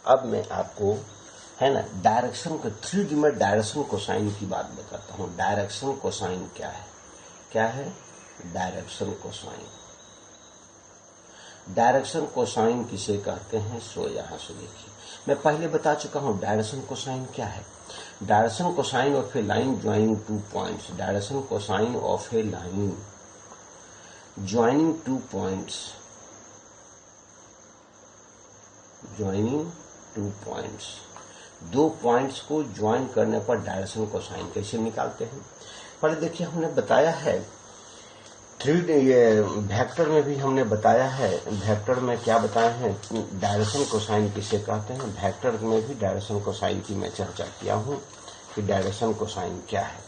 अब मैं आपको है ना डायरेक्शन को 3D में डायरेक्शन कोसाइन की बात बताता हूँ। डायरेक्शन कोसाइन क्या है? क्या है डायरेक्शन कोसाइन? डायरेक्शन कोसाइन किसे कहते हैं? सो यहां से देखिए, मैं पहले बता चुका हूं डायरेक्शन कोसाइन क्या है। Direction cosine of A line joining 2 points. Direction cosine of A line joining 2 points, joining 2 points, 2 points को ज्वाइन करने पर डायरेक्शन कोसाइन कैसे निकालते हैं? पहले देखिए, हमने बताया है 3D ये वेक्टर में भी हमने बताया है। वेक्टर में क्या बताए हैं? डायरेक्शन कोसाइन किसे कहते हैं। वेक्टर में भी डायरेक्शन कोसाइन की मैं चर्चा किया हूं कि डायरेक्शन कोसाइन क्या है।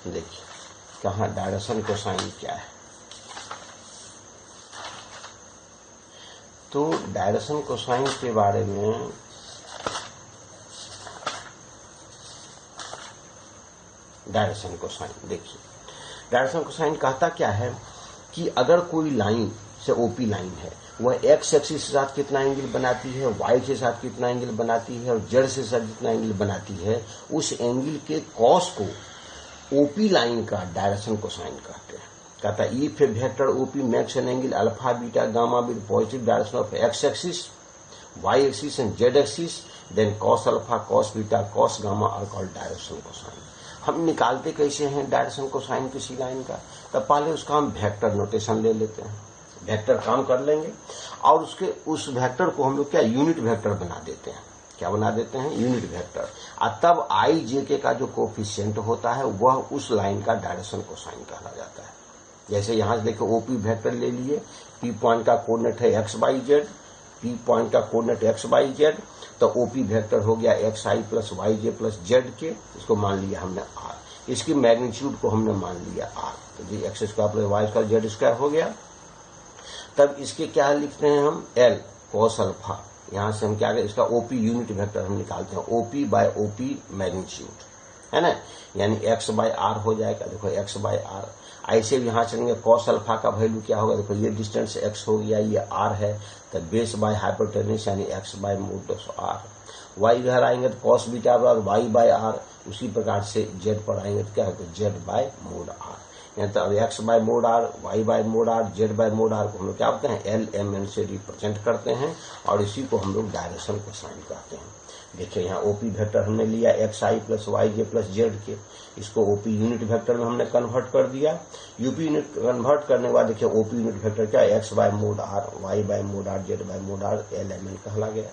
देखिए कहाँ डायरेक्शन कोसाइन क्या है। तो डायरेक्शन कोसाइन के बारे में डायरेक्शन कोसाइन देखिए, डायरेक्शन कोसाइन कहता क्या है कि अगर कोई लाइन से ओपी लाइन है, वह एक्स एक्सिस के साथ कितना एंगल बनाती है, वाई के साथ कितना एंगल बनाती है और जेड से साथ कितना एंगल बनाती है, उस एंगल के कॉस को ओपी लाइन का डायरेक्शन कोसाइन कहते हैं। कहता है if a vector OP makes an angle alpha beta gamma with positive direction of X axis, Y axis and Z axis, then cos alpha, cos beta, cos gamma are called direction cosine. हम निकालते कैसे हैं direction cosine किसी line का? तो पहले उसका हम वेक्टर नोटेशन ले लेते हैं, वेक्टर काम कर लेंगे और उस वेक्टर को हम लोग क्या यूनिट वेक्टर बना देते हैं। क्या बना देते हैं? Unit vector. और तब आई जे के का जो कोफिशिएंट होता है वह उस लाइन का डायरेक्शन कोसाइन कहा जाता है। जैसे यहां से देखो ओपी वेक्टर ले लिए, पी पॉइंट का कोऑर्डिनेट है x by Z, P point का कोऑर्डिनेट एक्स बाई जेड, तो ओपी वेक्टर हो गया एक्स आई प्लस वाई जे प्लस जेड के, इसको मान लिया हमने आर। इसकी मैग्नीट्यूड को हमने मान लिया आर, तो जी x square plus y square z square हो गया। तब इसके क्या लिखते हैं हम? L cos alpha. यहां से हम क्या करें? इसका ओपी यूनिट वेक्टर हम निकालते हैं, ओपी बाय ओपी मैग्नीट्यूड, है ना, यानी एक्स बाय आर हो जाएगा। देखो एक्स बाय आर। ऐसे भी यहां चलेंगे, कॉस अल्फा का वैल्यू क्या होगा? देखो ये डिस्टेंस एक्स हो गया, ये आर है, तो बेस बाय हाइपोटेन्यूस यानी X by mod R. Y इधर आएंगे तो cos beta by Y by R. उसी प्रकार से जेड पर आएंगे तो क्या होगा? Z by mod R. यानी तो X by mod R, Y by mod R, Z by mod R को हम लोग क्या होते हैं? एल एम एन से रिप्रेजेंट करते हैं और इसी को हम लोग डायरेक्शन कोसाइन कहते हैं। देखिए यहाँ ओपी वेक्टर हमने लिया एक्स आई प्लस वाई जे प्लस जेड के, इसको ओपी यूनिट वेक्टर में हमने कन्वर्ट कर दिया। यूपी यूनिट कन्वर्ट करने के बाद देखिए ओपी यूनिट वेक्टर क्या है? X by mod R, Y by mod R, Z by mod R, L M N कहला गया।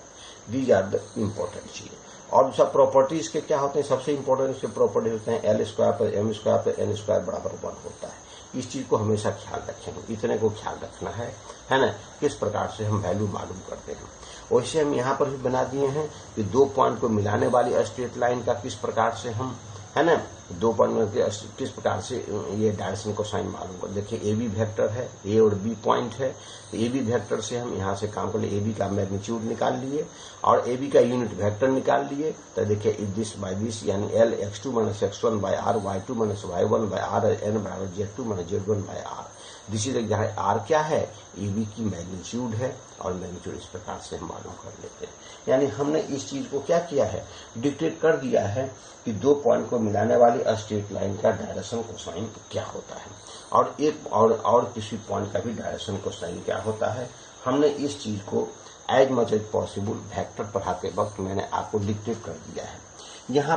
दीज आर द इम्पोर्टेंट चीज। और सब प्रॉपर्टीज के क्या होते हैं? सबसे इंपॉर्टेंट इसके प्रॉपर्टी होते हैं एल स्क्वायर पर एम स्क्वायर पर एन स्क्वायर बराबर 1 होता है। इस चीज को हमेशा ख्याल रखेंगे, इतने को ख्याल रखना है ना, किस प्रकार से हम वैल्यू मालूम करते हैं। वैसे हम यहाँ पर भी बना दिए हैं कि 2 पॉइंट को मिलाने वाली स्ट्रेट लाइन का किस प्रकार से हम, है ना, 2 पॉइंट में किस प्रकार से ये डायरेक्शन कोसाइन मालूम कर। देखिए ए बी वेक्टर है, ए और बी पॉइंट है, तो ए बी वेक्टर से हम यहाँ से काम कर लिए, ए बी का मैग्नीट्यूड निकाल लिए और ए बी का यूनिट वेक्टर निकाल लिए। तो देखिए दिस बाय दिस यानी L x2 minus x1 by R, y2 minus y1 by R, N बराबर z2 minus z1 by R. This is यहाँ आर क्या है? ए बी की मैग्नीट्यूड है और मैग्नीट्यूड इस प्रकार से हम मालूम कर लेते हैं। यानी हमने इस चीज को क्या किया है? डिक्टेट कर दिया है कि 2 पॉइंट को मिलाने वाली स्ट्रेट लाइन का डायरेक्शन कोसाइन क्या होता है और एक और किसी पॉइंट का भी डायरेक्शन कोसाइन क्या होता है। हमने इस चीज को as much as possible vector पढ़ाते वक्त मैंने आपको डिक्टेट कर दिया है। यहाँ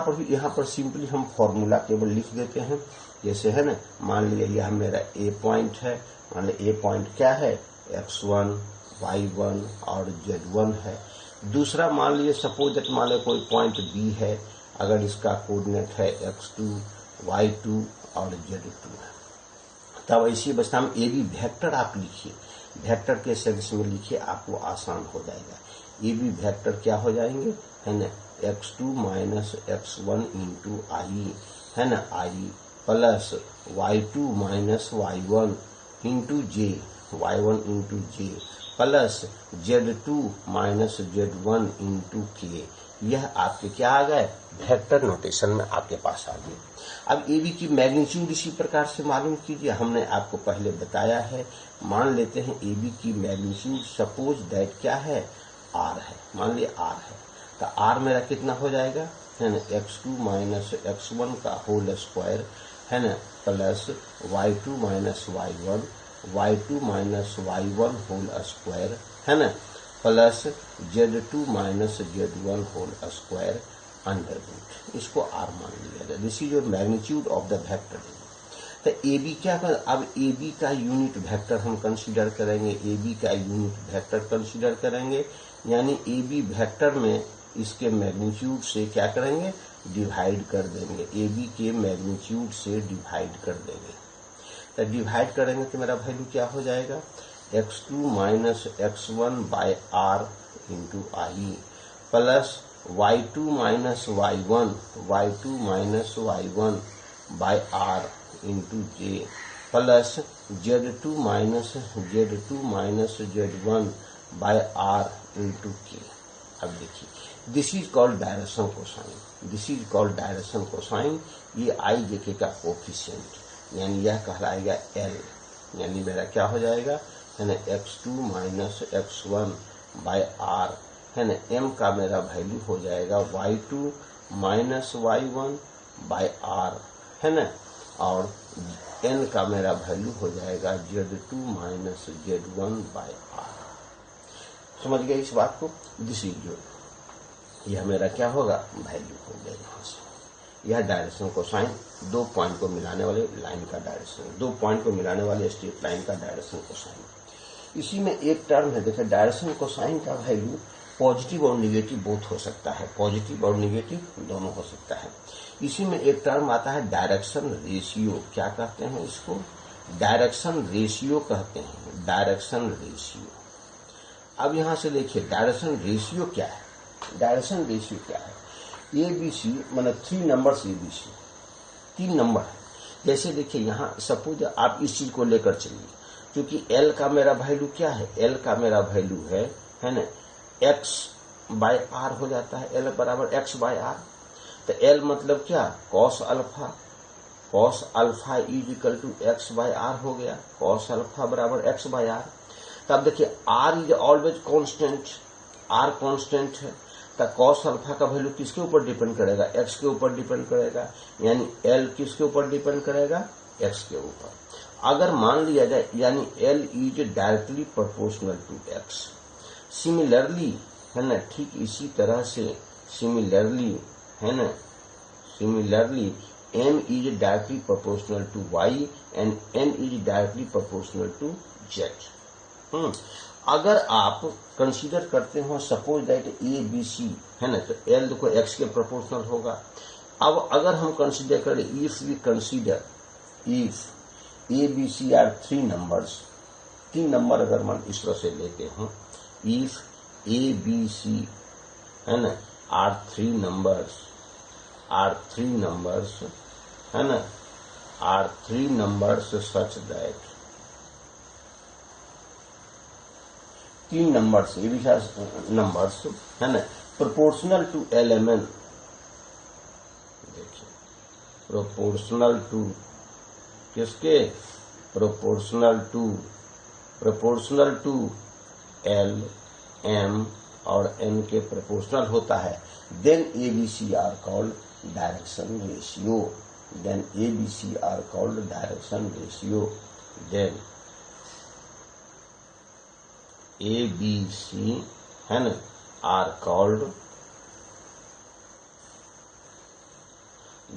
पर सिंपली हम फॉर्मूला केवल लिख देते हैं। जैसे है ना, मान लीजिए यह मेरा ए पॉइंट है, मान लीजिए ए पॉइंट क्या है? x1, y1 और z1 है। दूसरा मान लीजिए सपोज दैट मान लीजिए कोई पॉइंट बी है, अगर इसका कोऑर्डिनेट है x2, y2 और z2 है, तब ऐसी अवस्था में ए बी वेक्टर आप लिखिए, वेक्टर के सेंस में लिखिए, आपको आसान हो जाएगा। ए बी वेक्टर क्या हो जाएंगे, है ना, x2 minus x1 into I, है ना, I plus y2 minus y1 into J, y1 into J plus z2 minus z1 into K. यह आपके क्या आ गए? वेक्टर नोटेशन में आपके पास आ गए। अब ए बी की मैग्नीट्यूड इसी प्रकार से मालूम कीजिए। हमने आपको पहले बताया है, मान लेते हैं ए बी की मैग्नीट्यूड सपोज दैट क्या है? आर है, मान लिया आर है, तो आर मेरा कितना हो जाएगा है ना, x2 माइनस x1 का होल स्क्वायर है ना, plus y2 minus y1, y2 minus y1 whole square है ना, plus z2 minus z1 whole square under root, इसको आर मान लिया जाए। This is your magnitude of the vector. तो ए बी क्या कर, अब ए बी का यूनिट वेक्टर हम कंसीडर करेंगे, ए बी का यूनिट वेक्टर कंसीडर करेंगे, यानी ए बी वेक्टर में इसके मैग्नीट्यूड से क्या करेंगे, डिवाइड कर देंगे, ए बी के मैग्नीट्यूड से डिवाइड कर देंगे। तो डिवाइड करेंगे तो मेरा वैल्यू क्या हो जाएगा, x2 minus x1 by R into I, plus y2 minus y1, y2 minus y1 by R into J, plus z2 minus z1 by R into K. अब देखिए, this is called direction cosine, this is called direction cosine. ये I जेके का coefficient, यानी यह कहलाएगा L, यानी मेरा क्या हो जाएगा है ना, x2 minus x1 by are है ना, m का मेरा वैल्यू हो जाएगा y2 minus y1 by are है ना, और n का मेरा वैल्यू हो जाएगा z2 minus z1 by are. समझ गए इस बात को। दिस इज जो यह मेरा क्या होगा, वैल्यू हो गया यहाँ से। यह डायरेक्शन कोसाइन, दो पॉइंट को मिलाने वाले लाइन का डायरेक्शन, दो पॉइंट को मिलाने वाले स्ट्रेट लाइन का डायरेक्शन कोसाइन। इसी में एक टर्म है, देखिए डायरेक्शन कोसाइन का वैल्यू पॉजिटिव और निगेटिव बोथ हो सकता है, पॉजिटिव और निगेटिव दोनों हो सकता है। इसी में एक टर्म आता है डायरेक्शन रेशियो, क्या कहते हैं इसको, डायरेक्शन रेशियो कहते हैं, डायरेक्शन रेशियो। अब यहां से देखिए डायरेक्शन रेशियो क्या है, डायरेक्शन रेशियो क्या है, ए बी सी मतलब 3 numbers A B C, 3 number है। जैसे देखिए यहाँ सपोज आप इस चीज को लेकर चलिए, क्योंकि एल का मेरा वैल्यू क्या है, एल का मेरा वैल्यू है ना, एक्स बाय आर हो जाता है, एल बराबर एक्स बाय आर। तो एल मतलब क्या, cos alpha, cos alpha is equal to X by R हो गया, कॉस अल्फा बराबर एक्स बाय आर। तब देखिए R is always constant, R constant है, तो कॉस अल्फा का वैल्यू किसके ऊपर डिपेंड करेगा, एक्स के ऊपर डिपेंड करेगा, यानी एल किसके ऊपर डिपेंड करेगा, एक्स के ऊपर। अगर मान लिया जाए यानी L is directly proportional to X, similarly है ना, ठीक इसी तरह से सिमिलरली है ना, similarly M is directly proportional to Y and N is directly proportional to Z. अगर आप कंसीडर करते हो suppose that A B C है ना, तो एल देखो एक्स के प्रोपोर्शनल होगा। अब अगर हम कंसीडर करें, if we consider if A B C are 3 numbers, 3 number अगर हम इस तरह से लेते हो, इफ ए बी सी है ना आर 3 नंबर्स, आर 3 नंबर्स है ना, are 3 numbers such that 3 numbers, ये भी नंबर्स है ना, प्रोपोर्शनल टू एलिमेंट, देखिए प्रोपोर्शनल टू किसके, प्रोपोर्शनल टू एल एम और एन के प्रोपोर्शनल होता है, then A B C are called direction ratio, then A B C are called direction ratio, then A B C है ना are called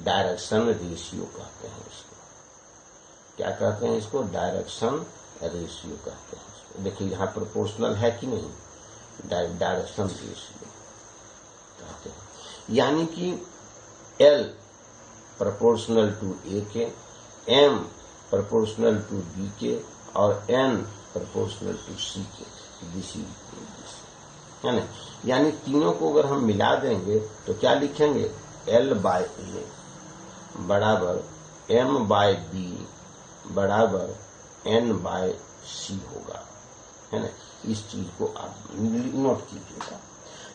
direction ratio कहते हैं इसको, क्या कहते हैं इसको, डायरेक्शन रेशियो कहते हैं इसको। देखिए यहाँ प्रोपोर्शनल है कि नहीं, डायरेक्शन रेशियो कहते हैं, यानी कि एल प्रोपोर्शनल टू ए के, एम प्रोपोर्शनल टू बी के और एन प्रोपोर्शनल टू सी के, है ना। यानी तीनों को अगर हम मिला देंगे तो क्या लिखेंगे, एल बाय ए बराबर एम बाय बी बराबर एन बाय सी होगा, है ना। इस चीज को आप नोट कीजिएगा।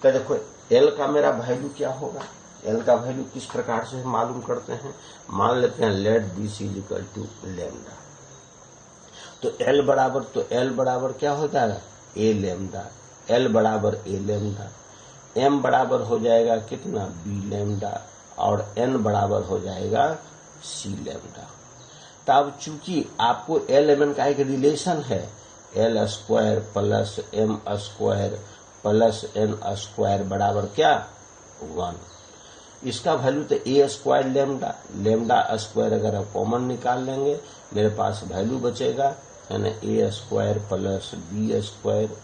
तो देखो एल का मेरा वैल्यू क्या होगा, एल का वैल्यू किस प्रकार से हम मालूम करते हैं, मान लेते हैं let this is equal to lambda, तो एल बराबर क्या हो जाएगा, ए लैम्डा L बराबर A लैम्डा, M बराबर हो जाएगा कितना B लैम्डा और N बराबर हो जाएगा C लैम्डा। तब चूंकि आपको L M N का एक रिलेशन है L square plus M square plus N square बराबर क्या 1। इसका वैल्यू तो A square lambda, lambda square अगर आप कॉमन निकाल लेंगे मेरे पास वैल्यू बचेगा है ना A square plus B square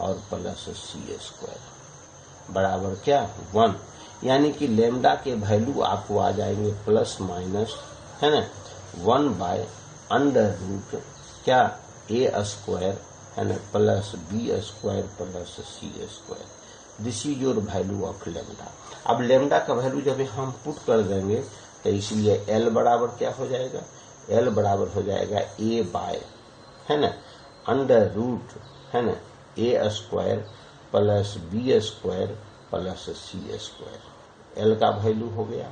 और प्लस C स्क्वायर बराबर क्या 1। यानी कि लैम्डा के वैल्यू आपको आ जाएंगे प्लस माइनस है ना 1 बाय अंडर रूट क्या A स्क्वायर है ना plus B square plus C square. This is your value of lambda. अब लैम्डा का वैल्यू जब हम पुट कर देंगे तो इसलिए L बराबर क्या हो जाएगा, L बराबर हो जाएगा A बाय है ना अंडर रूट है ना A square plus B square plus C square. L का वैल्यू हो गया।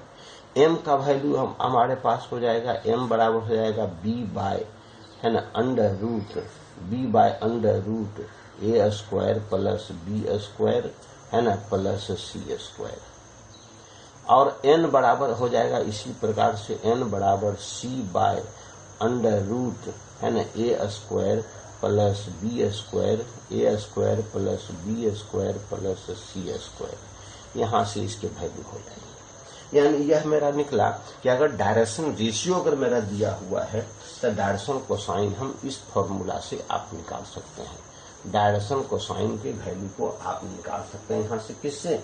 M का वैल्यू हमारे पास हो जाएगा M बराबर हो जाएगा B बाय है ना under root B by under root A square plus B square है ना प्लस C स्क्वायर। और N बराबर हो जाएगा इसी प्रकार से N बराबर C बाय अंडर रूट है ना A square plus B square A square plus B square plus C square. यहाँ से इसके वैल्यू हो जाएंगे। यानी यह मेरा निकला कि अगर डायरेक्शन रेशियो अगर मेरा दिया हुआ है तो डायरेक्शन कोसाइन हम इस फॉर्मूला से आप निकाल सकते हैं। डायरेक्शन कोसाइन के वैल्यू को आप निकाल सकते हैं यहाँ से किससे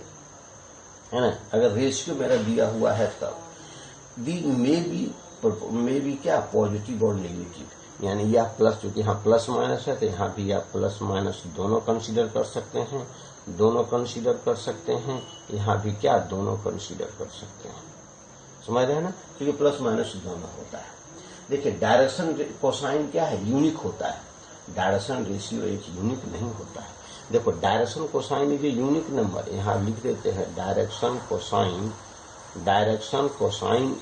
है ना, अगर रेशियो मेरा दिया हुआ है तब दी मे बी क्या पॉजिटिव और नेगेटिव। यानी यह प्लस चूंकि यहाँ प्लस माइनस है तो यहाँ भी आप प्लस माइनस दोनों कंसीडर कर सकते हैं, दोनों कंसीडर कर सकते हैं। यहाँ भी क्या दोनों कंसीडर कर सकते हैं। समझ रहे हैं ना, क्योंकि प्लस माइनस दोनों होता है। देखिए डायरेक्शन कोसाइन क्या है, यूनिक होता है। डायरेक्शन रेशियो एक यूनिक नहीं होता है। देखो direction cosine is a unique number, यहाँ लिख देते हैं direction cosine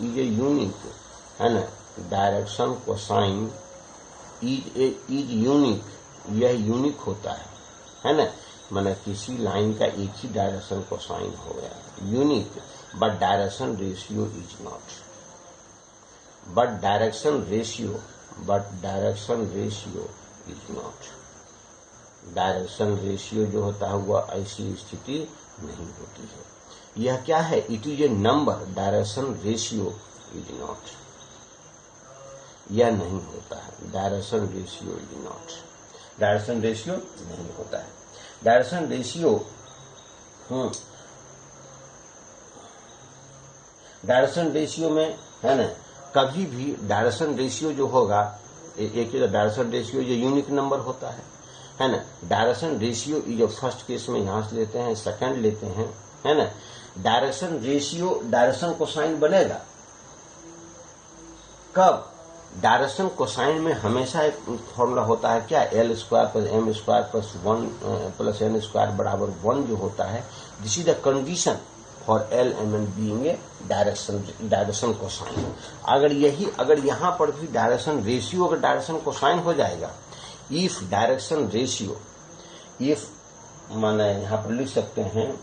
is a unique है ना, डायरेक्शन कोसाइन इज यूनिक, यह यूनिक होता है ना। माने किसी लाइन का एक ही डायरेक्शन कोसाइन हो गया unique, but direction ratio is not. But direction ratio is not. Direction ratio जो होता है वह ऐसी स्थिति नहीं होती है। यह क्या है, it is a number, direction ratio is not. यह नहीं होता है, direction ratio is not. Direction ratio नहीं होता है। डायरेक्शन रेशियो डायरेक्शन रेशियो में है ना, कभी भी डायरेक्शन रेशियो जो होगा एक डायरेक्शन रेशियो जो यूनिक नंबर होता है ना। डायरेक्शन रेशियो जो फर्स्ट केस में यहां से लेते हैं, सेकंड लेते हैं है ना। डायरेक्शन रेशियो डायरेक्शन कोसाइन बनेगा कब, डायरेक्शन कोसाइन में हमेशा एक फॉर्मूला होता है क्या, L square plus M square plus 1 plus N square बराबर 1 जो होता है। This is the condition for L M N being a direction cosine. अगर यहाँ पर भी डायरेक्शन रेशियो अगर डायरेक्शन कोसाइन हो जाएगा, इफ डायरेक्शन रेशियो, इफ माने यहाँ पर लिख सकते हैं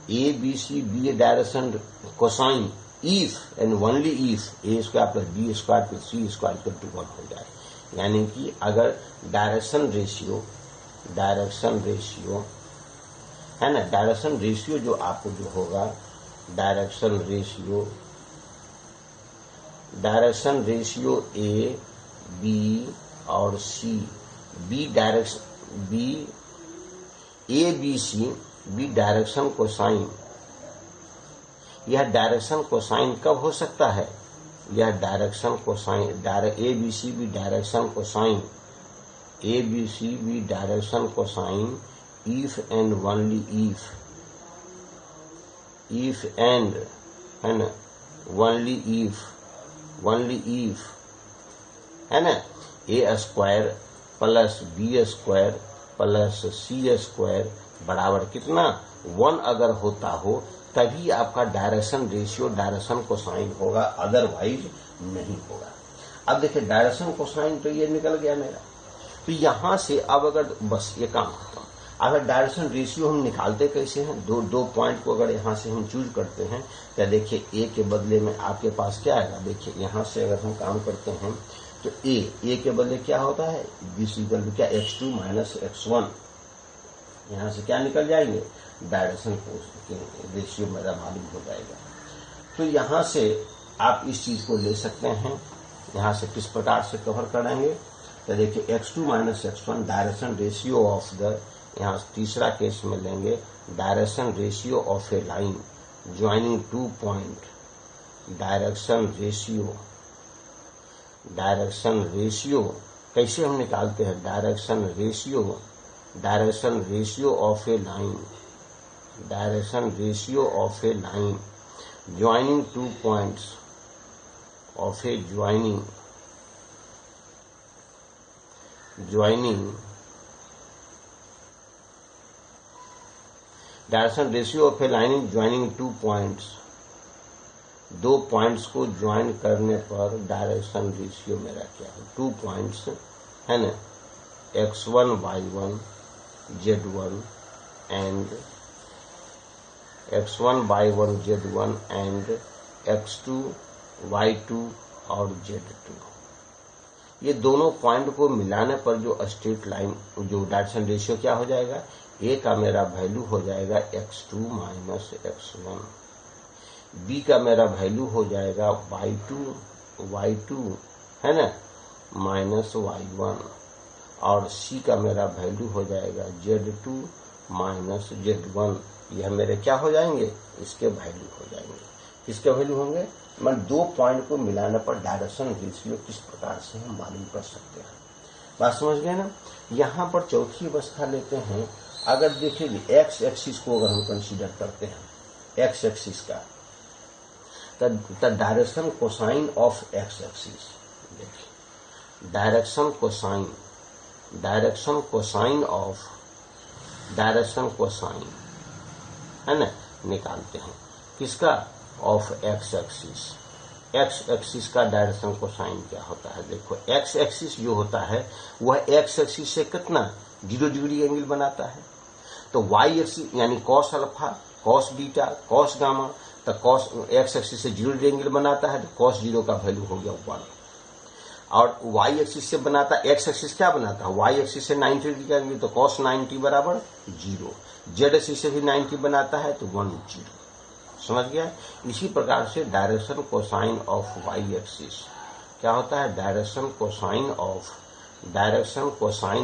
ABC be a direction cosine if and only if A square plus B square plus C square equal to 1 हो जाए। यानी कि अगर डायरेक्शन रेशियो है ना, डायरेक्शन रेशियो जो आपको जो होगा, डायरेक्शन रेशियो A B और C, बी डायरेक्शन कोसाइन। यह डायरेक्शन कोसाइन कब हो सकता है, यह डायरेक्शन कोसाइन ABC भी direction cosine if and only if and है ना, ओनली इफ है ना, A square plus B square plus C square बराबर कितना 1 अगर होता हो तभी आपका डायरेक्शन रेशियो डायरेक्शन कोसाइन होगा, अदरवाइज नहीं होगा। अब देखिए डायरेक्शन कोसाइन तो ये निकल गया मेरा, तो यहां से अब अगर बस ये काम करता हूं, अगर डायरेक्शन रेशियो हम निकालते कैसे हैं, दो पॉइंट को अगर यहां से हम चूज करते हैं, क्या देखिए ए के बदले में आपके पास क्या आएगा, देखिए यहां से अगर हम काम करते हैं तो ए के बदले क्या होता है, दिस इक्वल टू क्या, x2 माइनस x1, यहां से क्या निकल जाएंगे, डायरेक्शन रेशियो मेरा मालूम हो जाएगा। तो यहां से आप इस चीज को ले सकते हैं, यहां से किस प्रकार से कवर कराएंगे, तो देखिए x2 minus x1 direction ratio of the, यहाँ तीसरा केस में लेंगे direction ratio of A line joining 2 point, direction ratio कैसे हम निकालते हैं, direction ratio of A line, direction ratio of A line joining 2 points of A joining direction ratio of A line joining 2 points, 2 points को join करने पर direction ratio मेरा क्या है, 2 पॉइंट्स है ना, x1 y1 z1 and x1 y1 z1 and x2 y2 और z2, ये दोनों पॉइंट को मिलाने पर जो स्ट्रेट लाइन, जो डायरेक्शन रेशियो क्या हो जाएगा, ए का मेरा वैल्यू हो जाएगा x2 माइनस x1, बी का मेरा वैल्यू हो जाएगा y2 है ना माइनस y1, और सी का मेरा वैल्यू हो जाएगा z2 माइनस z1, यह मेरे क्या हो जाएंगे, इसके वैल्यू हो जाएंगे, किसके वैल्यू होंगे, मैं 2 पॉइंट को मिलाने पर डायरेक्शन रेशियो किस प्रकार से हम मालूम कर सकते हैं, बात समझ गए ना। यहाँ पर चौथी अवस्था लेते हैं, अगर देखिए एक्स एक्सिस को अगर हम कंसीडर करते हैं, एक्स एक्सिस का, तो direction cosine of X axis, देखिए डायरेक्शन कोसाइन है ना, निकालते हैं किसका, ऑफ एक्स एक्सिस का डायरेक्शन कोसाइन क्या होता है, देखो एक्स एक्सिस जो होता है वह एक्स एक्सिस से कितना 0 डिग्री एंगल बनाता है, तो वाई एक्सिस यानी cos alpha, cos beta, cos gamma, तो कॉस एक्स एक्सिस से 0 डिग्री एंगल बनाता है, तो कॉस 0 का वैल्यू हो गया 1, और वाई एक्सिस से बनाता, एक्स एक्सिस क्या बनाता है, वाई एक्सिस से 90 डिग्री का एंगल, तो कॉस 90 बराबर 0, जेड एक्सिस से भी 90 बनाता है तो 1 0, समझ गया। इसी प्रकार से direction cosine of y axis क्या होता है, direction cosine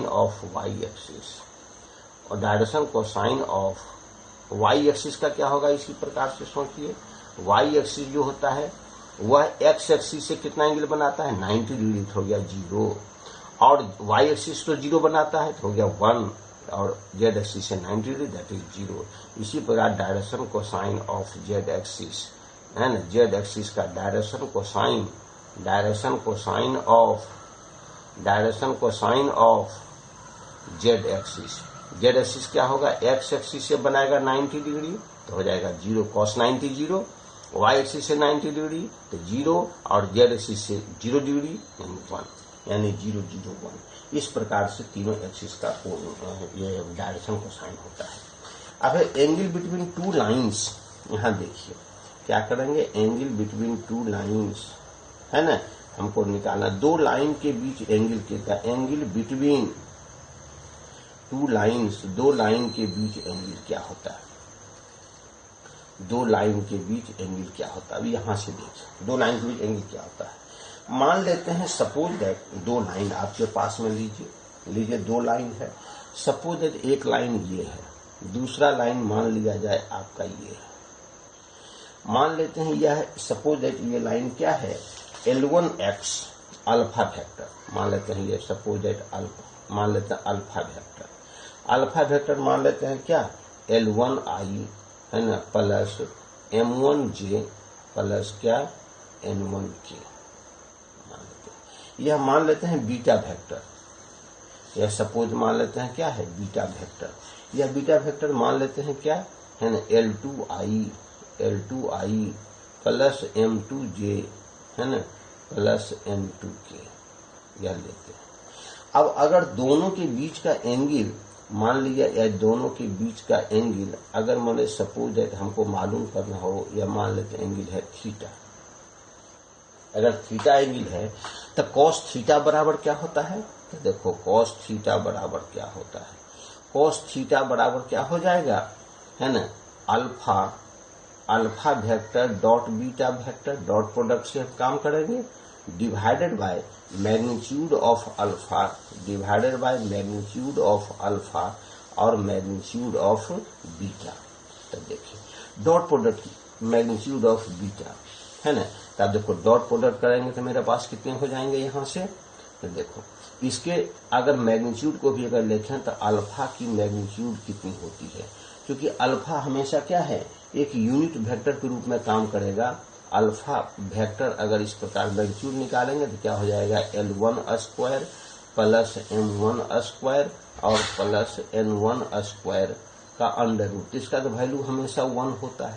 of y axis, और direction cosine of y axis का क्या होगा, इसी प्रकार से सोचिए, वाई एक्सिस जो होता है वह एक्स एक्सिस से कितना एंगल बनाता है, 90 डिग्री, तो हो गया 0, और वाई एक्सिस तो 0 बनाता है तो हो गया 1, और जेड एक्सिस से 90 डिग्री, दैट इज 0। इसी प्रकार direction cosine of Z axis है ना, जेड एक्सिस का direction cosine of Z axis क्या होगा, एक्स एक्सिस से बनाएगा 90 डिग्री तो हो जाएगा 0, कॉस 90 0, वाई एक्सिस से 90 डिग्री तो 0, और जेड एक्सिस से 0 डिग्री यानी 1, यानी 0 0 1। इस प्रकार से तीनों एक्सिस का ये डायरेक्शन कोसाइन होता है। अब एंगल बिटवीन 2 लाइंस, यहाँ देखिए क्या करेंगे, एंगल बिटवीन 2 लाइंस है ना, हमको निकालना, 2 लाइन के बीच एंगल कितना, एंगल बिटवीन 2 लाइंस, 2 लाइन के बीच एंगल क्या होता है, 2 लाइन के बीच एंगल क्या होता है, अभी यहां से देखिए 2 लाइन के बीच एंगल क्या होता है। मान लेते हैं सपोज दैट 2 लाइन आपके पास में लीजिए 2 लाइन है, सपोज दैट एक लाइन ये है, दूसरा लाइन मान लिया जाए आपका ये है, मान लेते हैं यह सपोज दैट ये लाइन क्या है, L1x अल्फा वेक्टर, मान लेते हैं ये सपोज दैट अल्फा, मान लेते हैं अल्फा वेक्टर मान लेते हैं क्या, L1i है ना प्लस M1j प्लस क्या N1k, यह मान लेते हैं बीटा वेक्टर, यह सपोज मान लेते हैं क्या है, बीटा वेक्टर, यह बीटा वेक्टर मान लेते हैं क्या है ना, L2i प्लस M2j है ना प्लस N2k, यह लेते हैं। अब अगर दोनों के बीच का एंगल मान लिया, या दोनों के बीच का एंगल अगर मैंने सपोज दैट हमको मालूम करना हो, या मान लेते एंगल है थीटा, अगर थीटा एंगल है तो कॉस थीटा बराबर क्या होता है, तो देखो कॉस थीटा बराबर क्या होता है, कॉस थीटा बराबर क्या हो जाएगा, है ना, alpha vector dot beta vector, dot product से हम काम करेंगे, divided by magnitude of alpha, divided by magnitude of alpha और मैग्नीट्यूड ऑफ बीटा। तो देखिए dot product magnitude of beta, है ना, तो आप देखो डॉट प्रोडक्ट करेंगे तो मेरे पास कितने हो जाएंगे यहां से, तो देखो इसके अगर मैग्नीट्यूड को भी अगर लिखें तो अल्फा की मैग्नीट्यूड कितनी होती है, क्योंकि अल्फा हमेशा क्या है, एक यूनिट वेक्टर के रूप में काम करेगा। अल्फा वेक्टर अगर इस प्रकार मैग्नीट्यूड निकालेंगे तो क्या हो जाएगा, L1 square plus M1 square और प्लस N1 स्क्वायर का अंडर रूट, इसका तो वैल्यू हमेशा 1 होता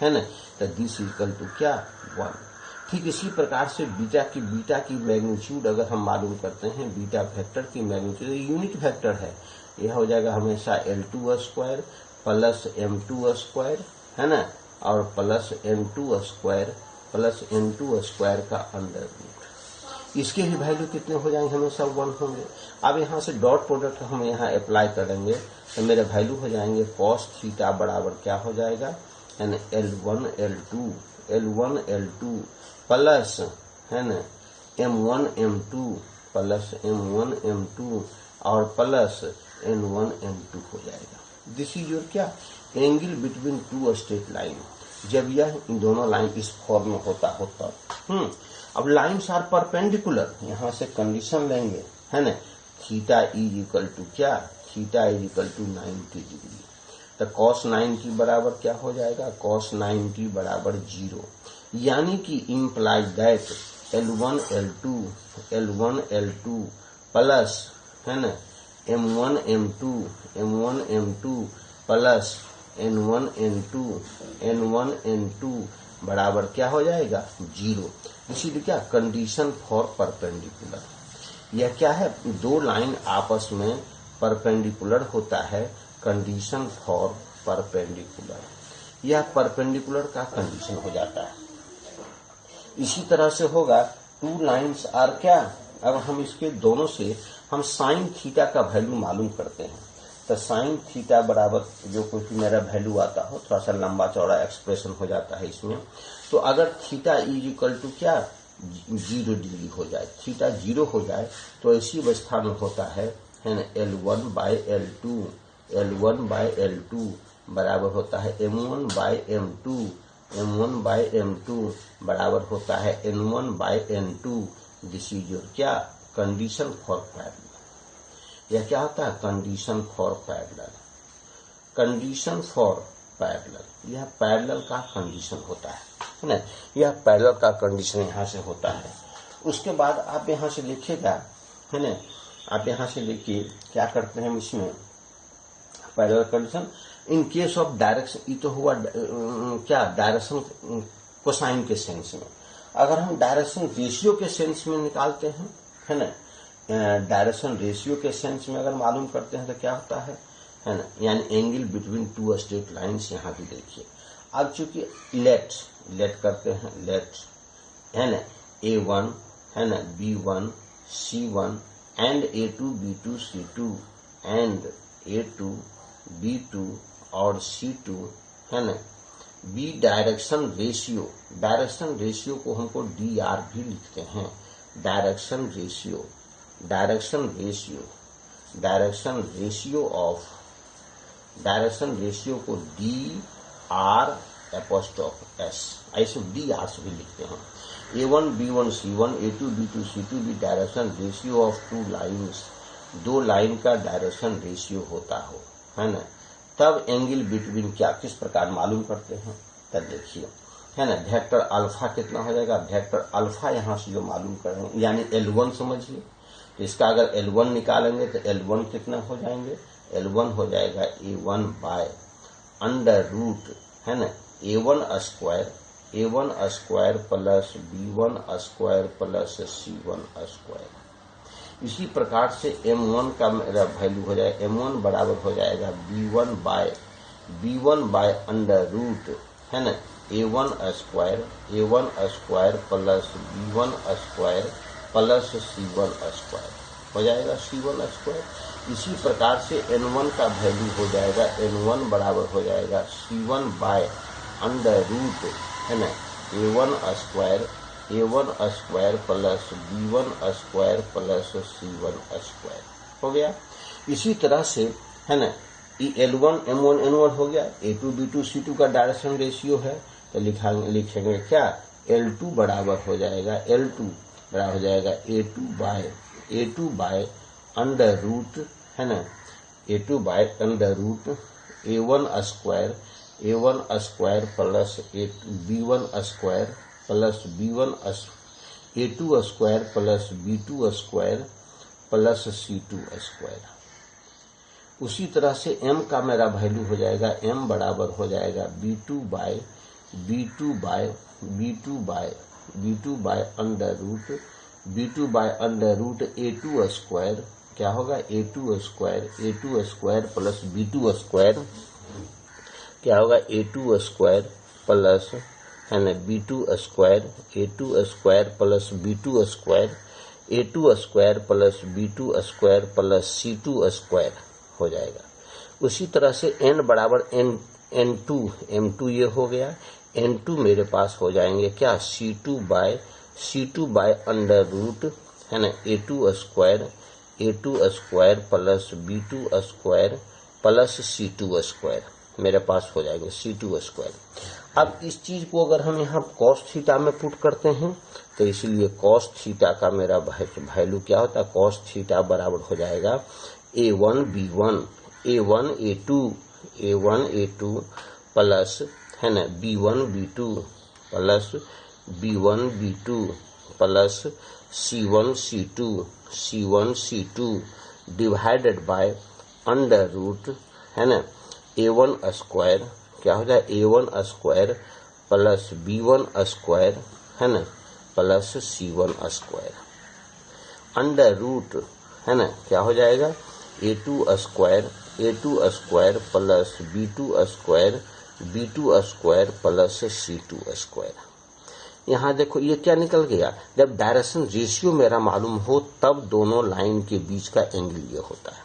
है ना, तो दिस इक्वल टू क्या 1। ठीक इसी प्रकार से बीटा की मैग्नीट्यूड अगर हम मालूम करते हैं, बीटा वेक्टर की मैग्नीट्यूड यूनिट वेक्टर है, यह हो जाएगा हमेशा L2 square plus M2 square, है ना, और plus N2 square plus N2 square का अंडर रूट। इसके भी वैल्यू कितने हो जाएंगे, हमेशा 1 होंगे। अब यहाँ से डॉट प्रोडक्ट हम यहाँ अप्लाई करेंगे तो मेरे वैल्यू हो जाएंगे कॉस थीटा बराबर क्या हो जाएगा, यानी L1 L2 प्लस, है ना, M1 M2 plus M1 M2 और प्लस N1 M2 हो जाएगा। दिस इज योर क्या, angle between two straight line. जब यह इन दोनों लाइन इस फॉर्म में होता अब लाइन्स आर परपेंडिकुलर, यहां से कंडीशन लेंगे, है ना, थीटा इज इक्वल टू क्या, theta is equal to 90 degree, तो कॉस 90 बराबर क्या हो जाएगा, कॉस 90 बराबर 0, यानी कि imply that L1 L2 plus, है ना, M1 M2 plus N1 N2 बराबर क्या हो जाएगा 0। इसीलिए क्या, कंडीशन फॉर परपेंडिकुलर, यह क्या है, दो लाइन आपस में परपेंडिकुलर होता है, कंडीशन फॉर परपेंडिकुलर, यह परपेंडिकुलर का कंडीशन हो जाता है। इसी तरह से होगा टू लाइन्स आर क्या, अब हम इसके दोनों से हम साइन थीटा का वैल्यू मालूम करते हैं, तो साइन थीटा बराबर जो कुछ मेरा वैल्यू आता हो, थोड़ा सा लंबा चौड़ा एक्सप्रेशन हो जाता है इसमें, तो अगर थीटा इज इक्वल टू क्या 0 डिग्री हो जाए, थीटा 0 हो जाए तो ऐसी अवस्था में होता है ना, L1 बाय L2 बराबर होता है M1 बाय M2 बराबर होता है N1 by N2। This is your क्या, कंडीशन फॉर पैरेलल। यह क्या होता है, condition for parallel, condition for parallel, यह पैरेलल का कंडीशन होता है ना, यह पैरेलल का कंडीशन यहाँ से होता है। उसके बाद आप यहाँ से लिखिएगा, है ना, आप यहाँ से लिखिए क्या करते हैं इसमें parallel condition in case of direction, ये तो हुआ क्या डायरेक्शन कोसाइन के सेंस में। अगर हम डायरेक्शन रेशियो के सेंस में निकालते हैं, है ना, डायरेक्शन रेशियो के सेंस में अगर मालूम करते हैं तो क्या होता है ना, यानी angle between two straight lines. यहाँ भी देखिए, अब चूंकि लेट करते हैं, लेट, है ना, A1, है ना, B1 C1 and A2 B2 C2 and A2 B2 और C2, है ना, बी डायरेक्शन रेशियो को हमको DR भी लिखते हैं, डायरेक्शन रेशियो को DR एपोस्ट्रोफ S, ऐसे DR से भी लिखते हैं। A1 B1 C1 A2 B2 C2 भी direction ratio of two lines, दो लाइन का डायरेक्शन रेशियो होता हो, है ना। तब एंगल बिटवीन क्या किस प्रकार मालूम करते हैं, तब देखिए, है ना, वेक्टर अल्फा कितना हो जाएगा, वेक्टर अल्फा यहाँ से जो मालूम करेंगे, यानी L1 समझिए, तो इसका अगर L1 निकालेंगे तो L1 कितना हो जाएंगे, L1 हो जाएगा A1 बाय अंडर रूट, है ना, A1 square plus B1 square plus C1 square. इसी प्रकार से m1 का मेरा वैल्यू हो जाएगा, m1 बराबर हो जाएगा b1 बाय अंडर रूट, है ना, a1 square plus b1 square plus c1 square हो जाएगा, c1 स्क्वायर। इसी प्रकार से n1 का वैल्यू हो जाएगा, n1 बराबर हो जाएगा c1 बाय अंडर रूट, है ना, a1 square plus b1 square plus c1 square हो गया। इसी तरह से, है ना, L1 M1 N1 हो गया, A2 B2 C2 का डायरेक्शन रेशियो है, तो लिखेंगे क्या, L2 बराबर हो जाएगा, L2 बराबर हो जाएगा A2 बाय अंडर रूट, है ना, A2 by under root A1 square plus B1 square plus A2 square plus B2 square plus C2 square. उसी तरह से m का मेरा वैल्यू हो जाएगा, m बराबर हो जाएगा B2 bye under root A2 square, क्या होगा, A2 square plus B2 square, क्या होगा, A2 स्क्वायर प्लस, है ना, B2 square, A2 square plus B2 square, A2 square plus B2 square plus C2 square हो जाएगा। उसी तरह से n बराबर n2 m2 ये हो गया, n2 मेरे पास हो जाएंगे क्या, C2 बाय अंडर रूट, है ना, A2 square plus B2 square plus C2 square मेरे पास हो जाएंगे, C2 स्क्वायर। अब इस चीज को अगर हम यहाँ cos थीटा में पुट करते हैं, तो इसलिए cos थीटा का मेरा वैल्यू क्या होता है, cos थीटा बराबर हो जाएगा A1 B1 A1 A2 plus, है ना, B1 B2 plus B1 B2 plus C1 C2 divided by under root, है ना, A1 स्क्वायर, क्या हो जाए, A1 square plus B1 square, है ना, plus C1 square under root, है ना, क्या हो जाएगा, A2 square plus B2 square plus C2 square. यहाँ देखो ये क्या निकल गया, जब डायरेक्शन रेशियो मेरा मालूम हो तब दोनों लाइन के बीच का एंगल ये होता है।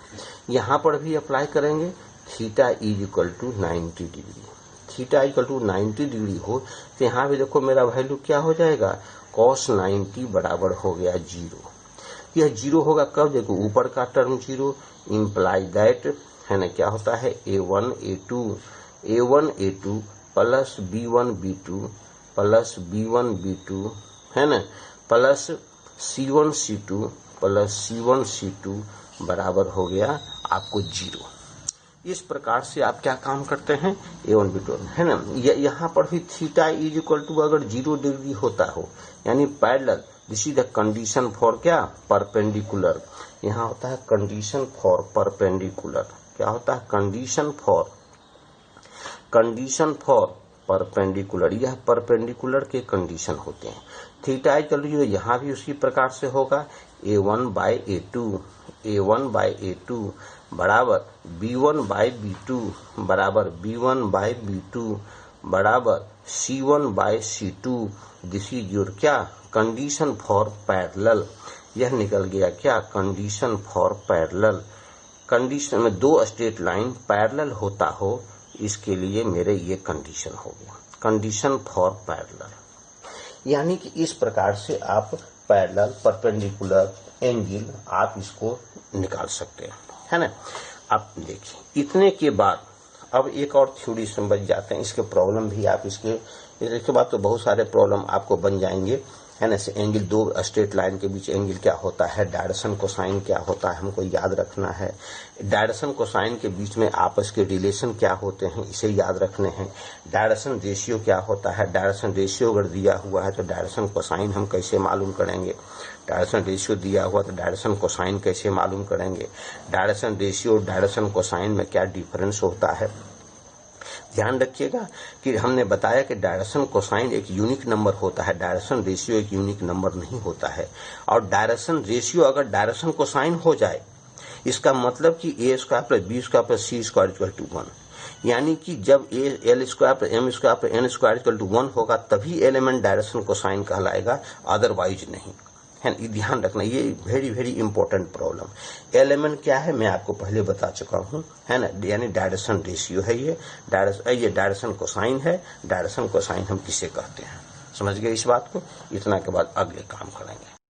यहाँ पर भी अप्लाई करेंगे, theta is equal to 90 degree, theta equal to 90 degree हो तो यहाँ भी देखो मेरा वैल्यू क्या हो जाएगा, cos 90 बराबर हो गया 0। यह 0 होगा कब, देखो ऊपर का टर्म 0 इम्प्लाई दैट, है ना, क्या होता है, A1 A2 plus B1 B2 है ना, प्लस C1 C2 बराबर हो गया आपको 0। इस प्रकार से आप क्या काम करते हैं, A1 B2, है ना, यहाँ पर भी थीटा इज इक्वल टू अगर 0 डिग्री होता हो, यानी parallel, this is the condition for क्या, परपेंडिकुलर। यहाँ होता है कंडीशन फॉर परपेंडिकुलर, क्या होता है, कंडीशन फॉर परपेंडिकुलर, यह परपेंडिकुलर के कंडीशन होते हैं। थीटा इक्वल टू यहाँ भी उसी प्रकार से होगा, A1 बाय A2 बराबर B1 बाय B2 बराबर C1 by C2, this is your क्या, कंडीशन फॉर पैरेलल। यह निकल गया क्या, कंडीशन फॉर पैरेलल। कंडीशन में दो स्ट्रेट लाइन पैरेलल होता हो, इसके लिए मेरे ये कंडीशन हो गया, कंडीशन फॉर पैरेलल। यानी कि इस प्रकार से आप पैरेलल परपेंडिकुलर एंगल आप इसको निकाल सकते हैं, है ना। आप देखिए, इतने के बाद अब एक और थ्योरी समझ जाते हैं, इसके प्रॉब्लम भी आप इसके बाद तो बहुत सारे प्रॉब्लम आपको बन जाएंगे, है ना। एंगल, दो स्ट्रेट लाइन के बीच एंगल क्या होता है, डायरेक्शन कोसाइन क्या होता है, हमको याद रखना है। डायरेक्शन कोसाइन के बीच में आपस के रिलेशन क्या होते हैं, इसे याद रखने हैं। डायरेक्शन रेशियो क्या होता है, डायरेक्शन रेशियो अगर दिया हुआ है तो डायरेक्शन कोसाइन हम कैसे मालूम करेंगे, डायरेक्शन रेशियो दिया हुआ तो डायरेक्शन कोसाइन कैसे मालूम करेंगे। डायरेक्शन रेशियो और डायरेक्शन कोसाइन में क्या डिफरेंस होता है, ध्यान रखिएगा कि हमने बताया कि डायरेक्शन कोसाइन एक यूनिक नंबर होता है, डायरेक्शन रेशियो एक यूनिक नंबर नहीं होता है। और डायरेक्शन रेशियो अगर डायरेक्शन कोसाइन हो जाए, इसका मतलब कि A square plus B square plus C square equal to 1, यानी कि जब A L square plus M square plus N square equal to 1 होगा तभी एलिमेंट डायरेक्शन कोसाइन कहलाएगा, अदरवाइज नहीं है। ध्यान रखना, ये very very important problem. Element क्या है मैं आपको पहले बता चुका हूं, है ना, यानी डायरेक्शन रेशियो है ये डायरेक्शन कोसाइन है। डायरेक्शन कोसाइन हम किसे कहते हैं, समझ गए इस बात को। इतना के बाद अगले काम करेंगे।